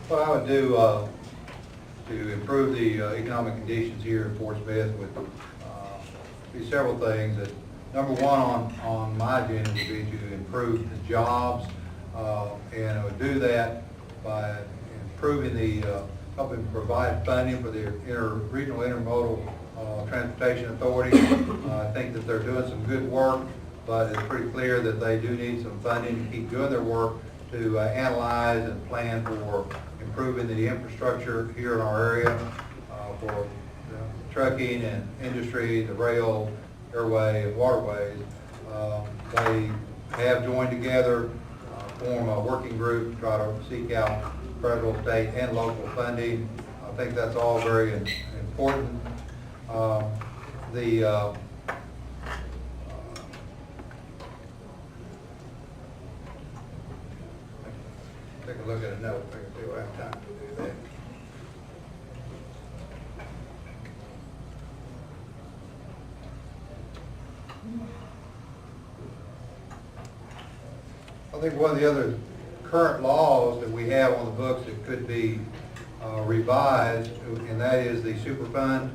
What I would do to improve the economic conditions here in Fort Smith would be several things. That number one on my agenda would be to improve the jobs, and I would do that by improving helping provide funding for the regional intermodal transportation authority. I think that they're doing some good work, but it's pretty clear that they do need some funding to keep doing their work, to analyze and plan for improving the infrastructure here in our area for trucking and industry, the rail, airway, and waterways. They have joined together, form a working group to try to seek out federal, state, and local funding. I think that's all very important. Take a look at a note. I can see we'll have time to do that. I think one of the other current laws that we have on the books that could be revised, and that is the Superfund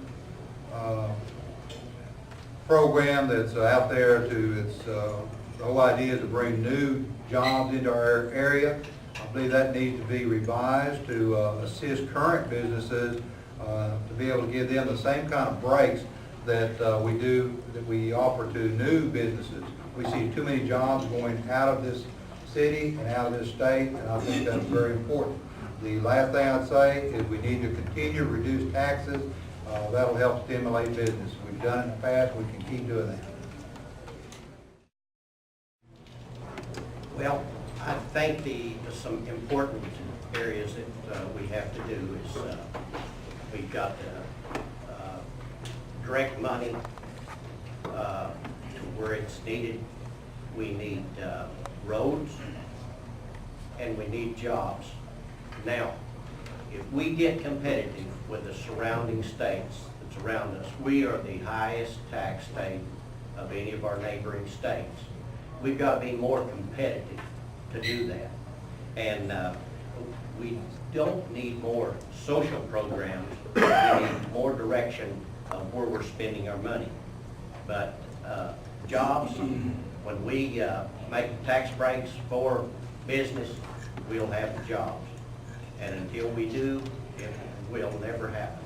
program that's out there. The whole idea is to bring new jobs into our area. I believe that needs to be revised to assist current businesses to be able to give them the same kind of breaks that we offer to new businesses. We see too many jobs going out of this city and out of this state, and I think that's very important. The last thing I'd say is we need to continue to reduce taxes. That'll help stimulate business. We've done it in the past. We can keep doing that. Well, I think some important areas that we have to do is we've got direct money to where it's needed. We need roads, and we need jobs. Now, if we get competitive with the surrounding states that surround us, we are the highest tax state of any of our neighboring states. We've got to be more competitive to do that. And we don't need more social programs. We need more direction of where we're spending our money. But jobs, when we make tax breaks for business, we'll have the jobs. And until we do, it will never happen.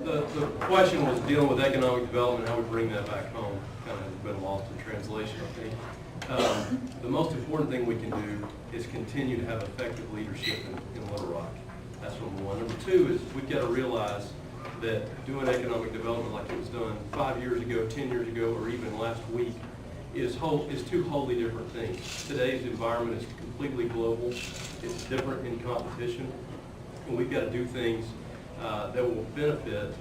The question was dealing with economic development, how we bring that back home. Kind of has been lost in translation, I think. The most important thing we can do is continue to have effective leadership in Little Rock. That's number one. Number two is we've got to realize that doing economic development like it was done 5 years ago, 10 years ago, or even last week is two wholly different things. Today's environment is completely global. It's different in competition. And we've got to do things that will benefit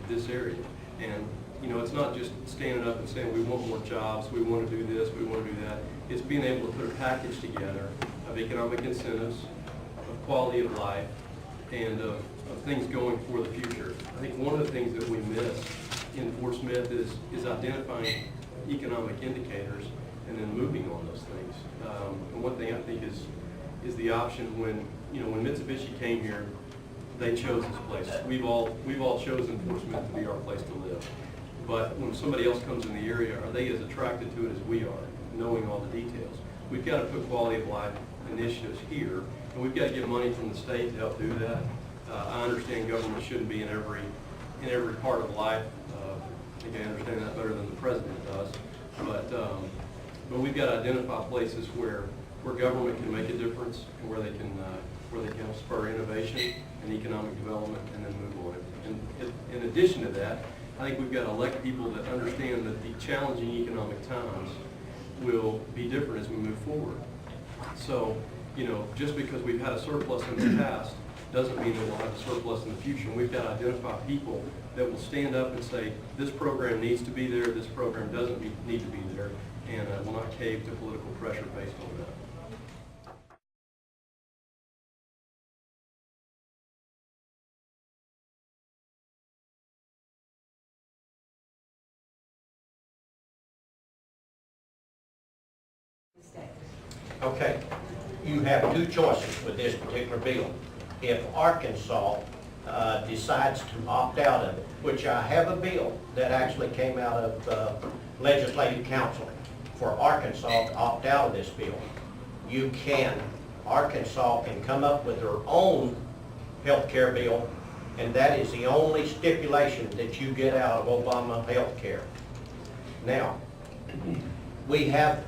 this area. And it's not just standing up and saying we want more jobs, we want to do this, we want to do that. It's being able to put a package together of economic incentives, of quality of life, and of things going for the future. I think one of the things that we miss in Fort Smith is identifying economic indicators and then moving on those things. And one thing I think is the option when Mitsubishi came here, they chose this place. We've all chosen Fort Smith to be our place to live. But when somebody else comes in the area, are they as attracted to it as we are, knowing all the details? We've got to put quality of life initiatives here, and we've got to get money from the state to help do that. I understand government shouldn't be in every part of life. I think I understand that better than the president does. But we've got to identify places where government can make a difference and where they can spur innovation and economic development and then move on. And in addition to that, I think we've got to elect people that understand that the challenging economic times will be different as we move forward. So, just because we've had a surplus in the past doesn't mean that we'll have a surplus in the future. And we've got to identify people that will stand up and say, this program needs to be there, this program doesn't need to be there, and will not cave to political pressure based on that. Okay. you have two choices with this particular bill. If Arkansas decides to opt out of it, which I have a bill that actually came out of Legislative Council for Arkansas to opt out of this bill, Arkansas can come up with their own health care bill, and that is the only stipulation that you get out of Obama health care. Now, we have,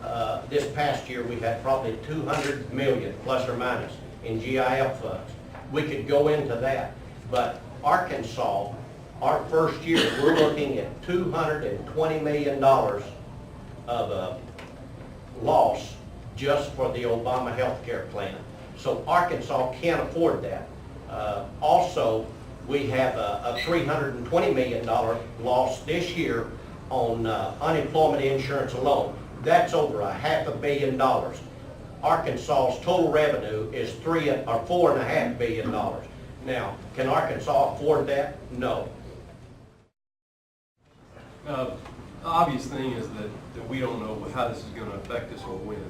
this past year, we had probably 200 million, plus or minus, in GIL funds. We could go into that, but Arkansas, our first year, we're looking at $220 million of loss just for the Obama health care plan. So Arkansas can't afford that. Also, we have a $320 million loss this year on unemployment insurance alone. That's over $500 million. Arkansas's total revenue is $4.5 billion. Now, can Arkansas afford that? No. Obvious thing is that we don't know how this is going to affect us or when.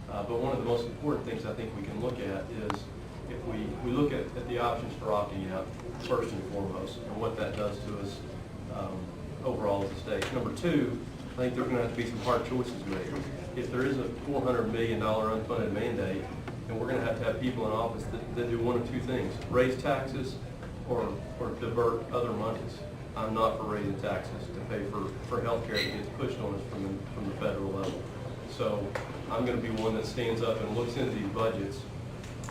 But one of the most important things I think we can look at is if we look at the options for opting out, first and foremost, and what that does to us overall as a state. Number two, I think there's going to have to be some hard choices made. If there is a $400 million unfunded mandate, then we're going to have people in office that do one of two things: raise taxes or divert other monies. I'm not for raising taxes to pay for health care that gets pushed on us from the federal level. So I'm going to be one that stands up and looks into these budgets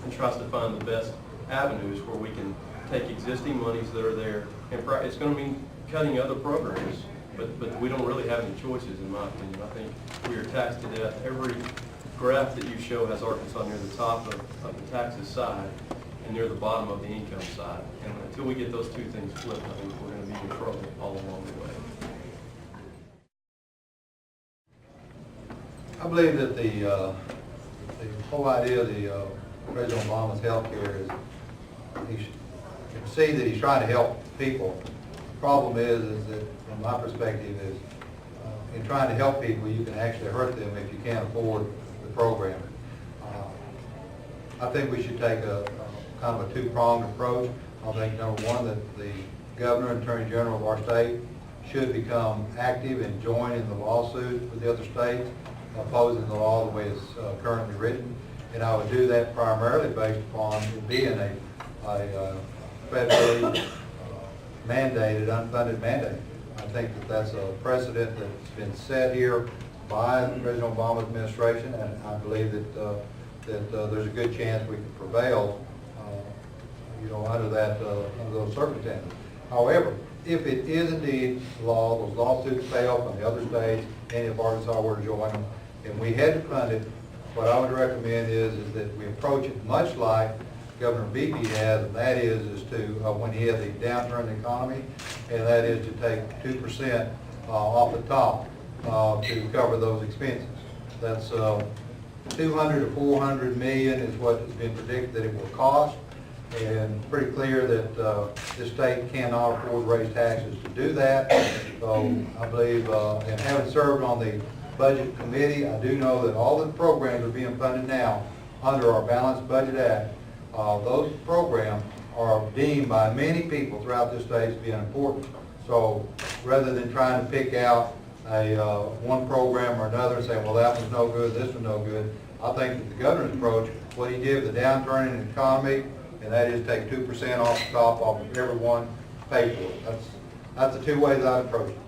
and tries to find the best avenues where we can take existing monies that are there, and it's going to mean cutting other programs, but we don't really have any choices, in my opinion. I think we are taxed to death. Every graph that you show has Arkansas near the top of the taxes side and near the bottom of the income side. And until we get those two things flipped, I think we're going to be in trouble all along the way. I believe that the whole idea of the President Obama's health care is, you can see that he's trying to help people. The problem is that, from my perspective, is in trying to help people, you can actually hurt them if you can't afford the program. I think we should take a kind of a two-pronged approach. I think, number one, that the governor and attorney general of our state should become active and join in the lawsuit with the other states opposing the law the way it's currently written. And I would do that primarily based upon it being a federally mandated, unfunded mandate. I think that that's a precedent that's been set here by President Obama's administration, and I believe that there's a good chance we can prevail, under those circumstances. However, if it is indeed law, those lawsuits fail from the other states, and if Arkansas were to join them, and we had to fund it, what I would recommend is that we approach it much like Governor Beebe has, and that is to when he had the downturn in the economy, and that is to take 2% off the top to cover those expenses. That's 200 to 400 million is what has been predicted that it will cost, and pretty clear that the state cannot afford to raise taxes to do that. So I believe, and having served on the Budget Committee, I do know that all the programs are being funded now under our Balanced Budget Act. Those programs are deemed by many people throughout this state as being important. So rather than trying to pick out one program or another and say, well, that one's no good, this one's no good, I think that the governor's approach, what he did with the downturn in the economy, and that is take 2% off the top off of everyone, pay for it. That's the two ways I'd approach it.